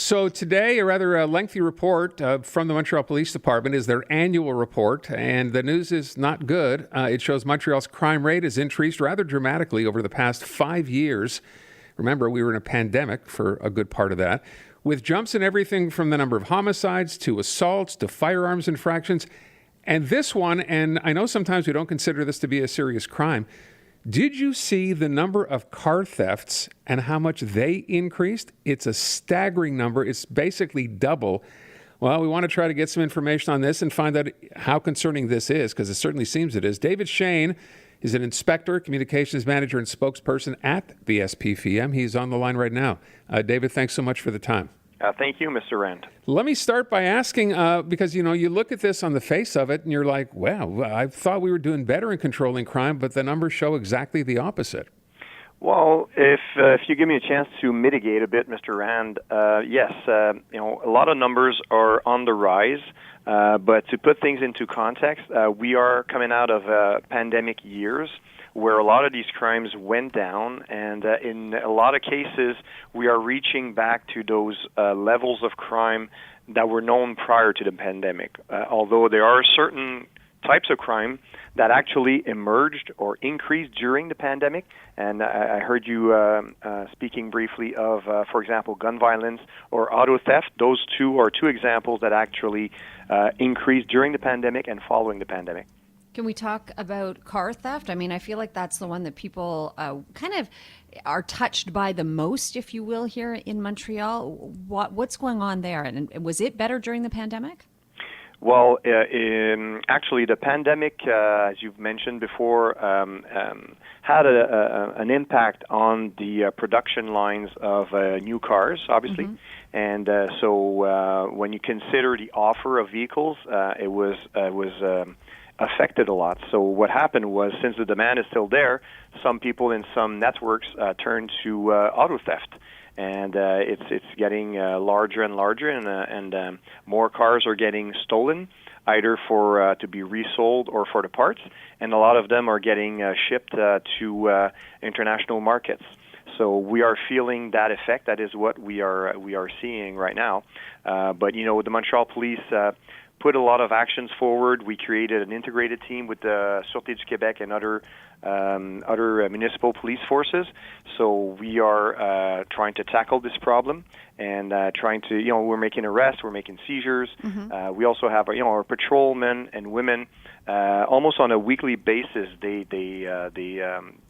So today, a rather lengthy report from the Montreal Police Department is their annual report, and the news is not good. It shows Montreal's crime rate has increased rather dramatically over the past 5 years. Remember, we were in a pandemic for a good part of that, with jumps in everything from the number of homicides to assaults to firearms infractions. And this one, and I know sometimes we don't consider this to be a serious crime, did you see the number of car thefts and how much they increased? It's a staggering number. It's basically double. Well, we want to try to get some information on this and find out how concerning this is, because it certainly seems it is. David Shane is an inspector, communications manager, and spokesperson at the SPVM. He's on the line right now. David, thanks so much for the time. Thank you, Mr. Rand. Let me start by asking, because, you look at this on the face of it and you're like, wow, I thought we were doing better in controlling crime, but the numbers show exactly the opposite. Well, if you give me a chance to mitigate a bit, Mr. Rand, yes, a lot of numbers are on the rise, but to put things into context, we are coming out of pandemic years where a lot of these crimes went down, and in a lot of cases, we are reaching back to those levels of crime that were known prior to the pandemic. Although there are certain types of crime that actually emerged or increased during the pandemic, and I heard you speaking briefly of, for example, gun violence or auto theft. Those two are two examples that actually increased during the pandemic and following the pandemic. Can we talk about car theft? I mean, I feel like that's the one that people kind of are touched by the most, if you will, here in Montreal. What's going on there? And was it better during the pandemic? Well, actually, the pandemic, as you've mentioned before, had an impact on the production lines of new cars, obviously. Mm-hmm. And so when you consider the offer of vehicles, it was affected a lot. So what happened was, since the demand is still there, some people in some networks turned to auto theft, and it's getting larger and larger, and more cars are getting stolen, either for to be resold or for the parts, and a lot of them are getting shipped to international markets. So we are feeling that effect. That is what we are seeing right now. But the Montreal Police put a lot of actions forward. We created an integrated team with the Sûreté du Québec and other municipal police forces. So we are trying to tackle this problem and trying to, we're making arrests, we're making seizures. Mm-hmm. We also have our patrolmen and women almost on a weekly basis. They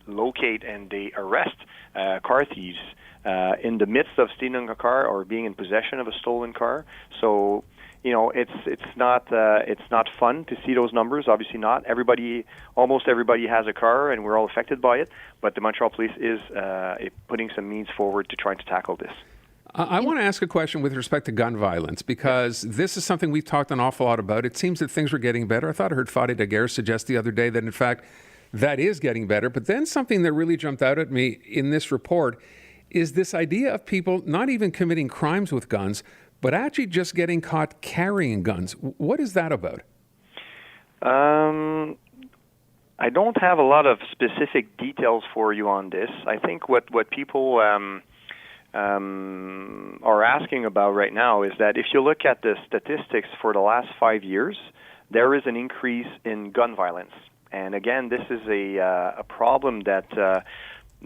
locate and they arrest car thieves in the midst of stealing a car or being in possession of a stolen car. So it's not fun to see those numbers. Obviously not. Almost everybody has a car, and we're all affected by it. But the Montreal Police is putting some means forward to trying to tackle this. I want to ask a question with respect to gun violence, because this is something we've talked an awful lot about. It seems that things are getting better. I thought I heard Fadi Daguerre suggest the other day that, in fact, that is getting better. But then something that really jumped out at me in this report is this idea of people not even committing crimes with guns, but actually just getting caught carrying guns. What is that about? I don't have a lot of specific details for you on this. I think what people are asking about right now is that if you look at the statistics for the last 5 years, there is an increase in gun violence. And again, this is a problem that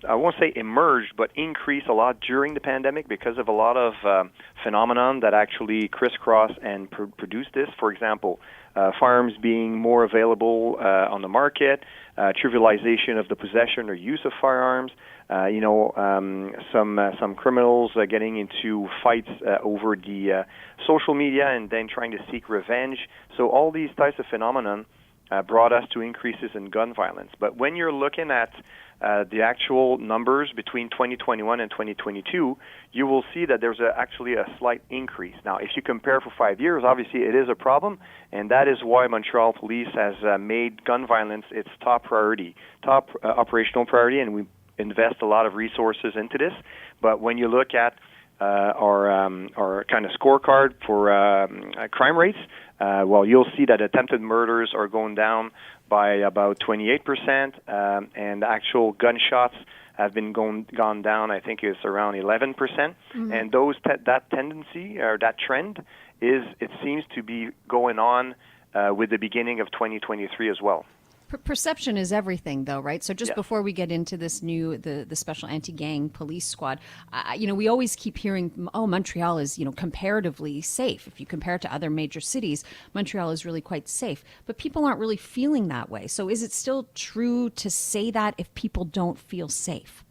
I won't say emerged, but increased a lot during the pandemic because of a lot of phenomenon that actually crisscross and produce this. For example, firearms being more available on the market, trivialization of the possession or use of firearms, some criminals getting into fights over the social media and then trying to seek revenge. So all these types of phenomenon brought us to increases in gun violence. But when you're looking at the actual numbers between 2021 and 2022, you will see that there's actually a slight increase. Now, if you compare for 5 years, obviously it is a problem, and that is why Montreal Police has made gun violence its top priority, operational priority, and we invest a lot of resources into this. But when you look at our kind of scorecard for crime rates, you'll see that attempted murders are going down by about 28%, and actual gunshots have been gone down. I think it's around 11%, and that tendency or that trend it seems to be going on with the beginning of 2023 as well. Perception is everything, though, right? So just Yes. before we get into this new, the special anti-gang police squad, we always keep hearing, oh, Montreal is, comparatively safe. If you compare it to other major cities, Montreal is really quite safe. But people aren't really feeling that way. So is it still true to say that if people don't feel safe?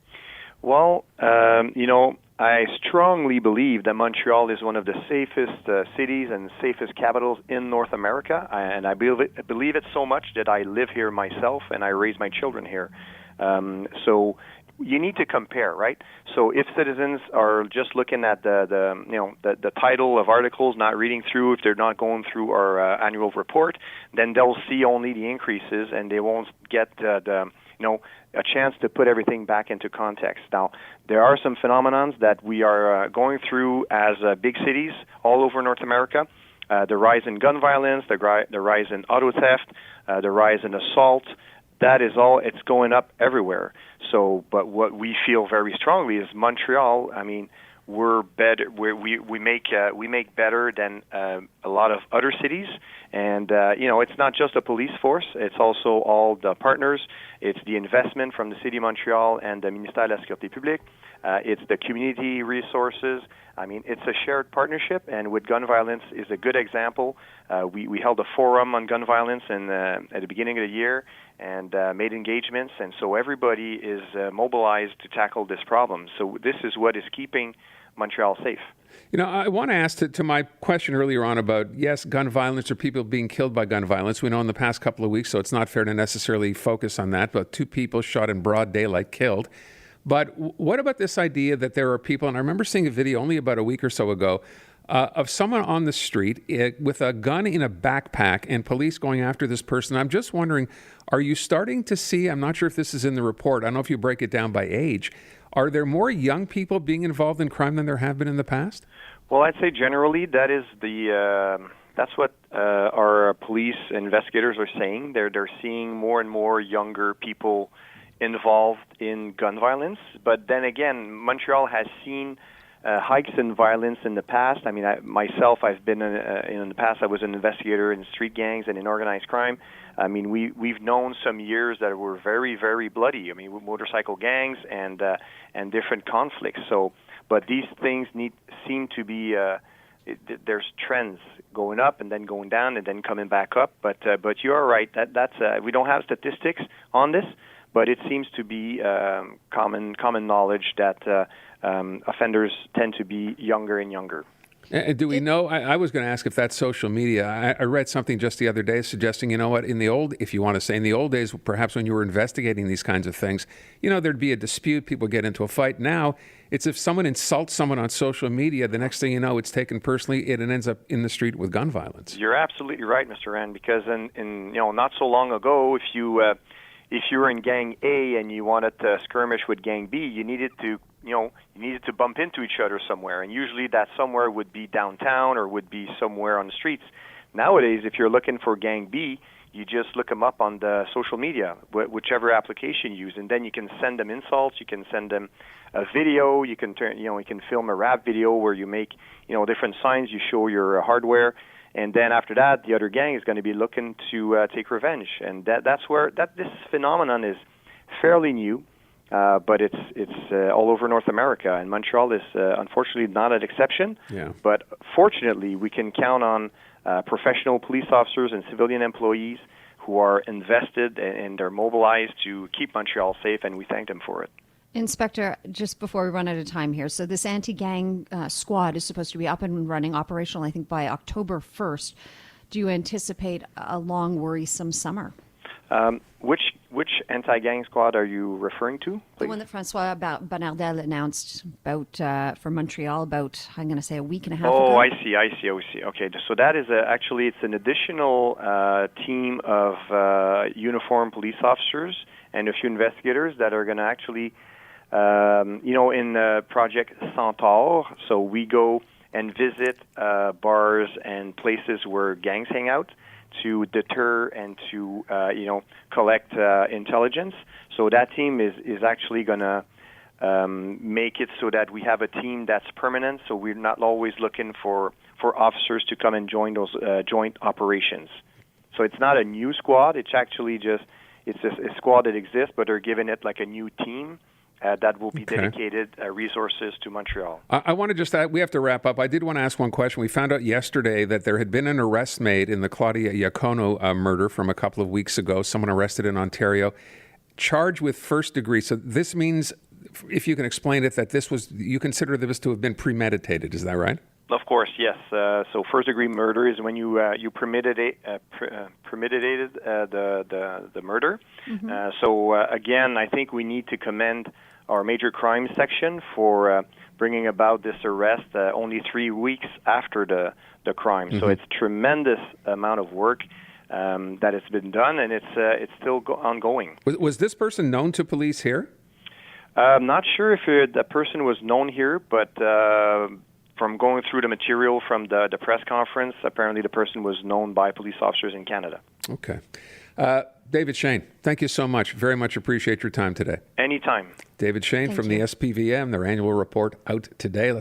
Well, I strongly believe that Montreal is one of the safest cities and safest capitals in North America, and I believe it so much that I live here myself and I raise my children here. So you need to compare, right? So if citizens are just looking at the title of articles, not reading through, if they're not going through our annual report, then they'll see only the increases and they won't get a chance to put everything back into context. Now, there are some phenomenons that we are going through as big cities all over North America. The rise in gun violence, the rise in auto theft, the rise in assault. That is all. It's going up everywhere. So, but what we feel very strongly is Montreal. I mean, we're better. We make better than a lot of other cities. And it's not just a police force. It's also all the partners. It's the investment from the City of Montreal and the Ministère de la Sécurité Publique. It's the community resources. I mean, it's a shared partnership, and with gun violence is a good example. We held a forum on gun violence at the beginning of the year and made engagements, and so everybody is mobilized to tackle this problem. So this is what is keeping Montreal safe. I want to ask to my question earlier on about, yes, gun violence or people being killed by gun violence. We know in the past couple of weeks, so it's not fair to necessarily focus on that, but 2 people shot in broad daylight killed. But what about this idea that there are people, and I remember seeing a video only about a week or so ago, of someone on the street with a gun in a backpack and police going after this person. I'm just wondering, are you starting to see, I'm not sure if this is in the report, I don't know if you break it down by age, are there more young people being involved in crime than there have been in the past? Well, I'd say generally that is that's what our police investigators are saying. They're seeing more and more younger people involved in gun violence. But then again, Montreal has seen hikes in violence in the past. I mean, I've been in the past. I was an investigator in street gangs and in organized crime. I mean, we've known some years that were very, very bloody. I mean, with motorcycle gangs and different conflicts. So, but these things seem to be there's trends going up and then going down and then coming back up. But you are right. That's we don't have statistics on this, but it seems to be common knowledge that offenders tend to be younger and younger. And do we know, I was going to ask if that's social media. I read something just the other day suggesting, if you want to say, in the old days, perhaps when you were investigating these kinds of things, there'd be a dispute, people get into a fight. Now, it's if someone insults someone on social media, the next thing you know, it's taken personally, it ends up in the street with gun violence. You're absolutely right, Mr. Rand, because in not so long ago, if you were in Gang A and you wanted to skirmish with Gang B, you needed to bump into each other somewhere, and usually that somewhere would be downtown or would be somewhere on the streets. Nowadays, if you're looking for Gang B, you just look them up on the social media, whichever application you use, and then you can send them insults, you can send them a video, you can film a rap video where you make different signs, you show your hardware. And then after that, the other gang is going to be looking to take revenge, and that's where this phenomenon is fairly new, but it's all over North America, and Montreal is unfortunately not an exception. Yeah. But fortunately, we can count on professional police officers and civilian employees who are invested and they're mobilized to keep Montreal safe, and we thank them for it. Inspector, just before we run out of time here, so this anti-gang squad is supposed to be up and running, operational, I think, by October 1st. Do you anticipate a long, worrisome summer? Which anti-gang squad are you referring to, please? The one that François Bonnardel announced for Montreal about, I'm going to say, a week and a half ago. Oh, I see. Okay, so that is actually it's an additional team of uniformed police officers and a few investigators that are going to actually in Project Centaur, so we go and visit bars and places where gangs hang out to deter and to collect intelligence. So that team is actually going to make it so that we have a team that's permanent, so we're not always looking for officers to come and join those joint operations. So it's not a new squad. It's actually just a squad that exists, but they're giving it like a new team that will be dedicated resources to Montreal. I want to just add, we have to wrap up. I did want to ask one question. We found out yesterday that there had been an arrest made in the Claudia Iacono murder from a couple of weeks ago. Someone arrested in Ontario, charged with first degree. So this means, if you can explain it, that you consider this to have been premeditated. Is that right? Of course, yes. So first-degree murder is when you premeditated the murder. So again, I think we need to commend our major crime section for bringing about this arrest only 3 weeks after the crime. So it's tremendous amount of work that has been done, and it's still ongoing. Was this person known to police here? I'm not sure if the person was known here, but from going through the material from the press conference, apparently the person was known by police officers in Canada. Okay. David Shane, thank you so much. Very much appreciate your time today. Anytime. David Shane from the SPVM, their annual report out today.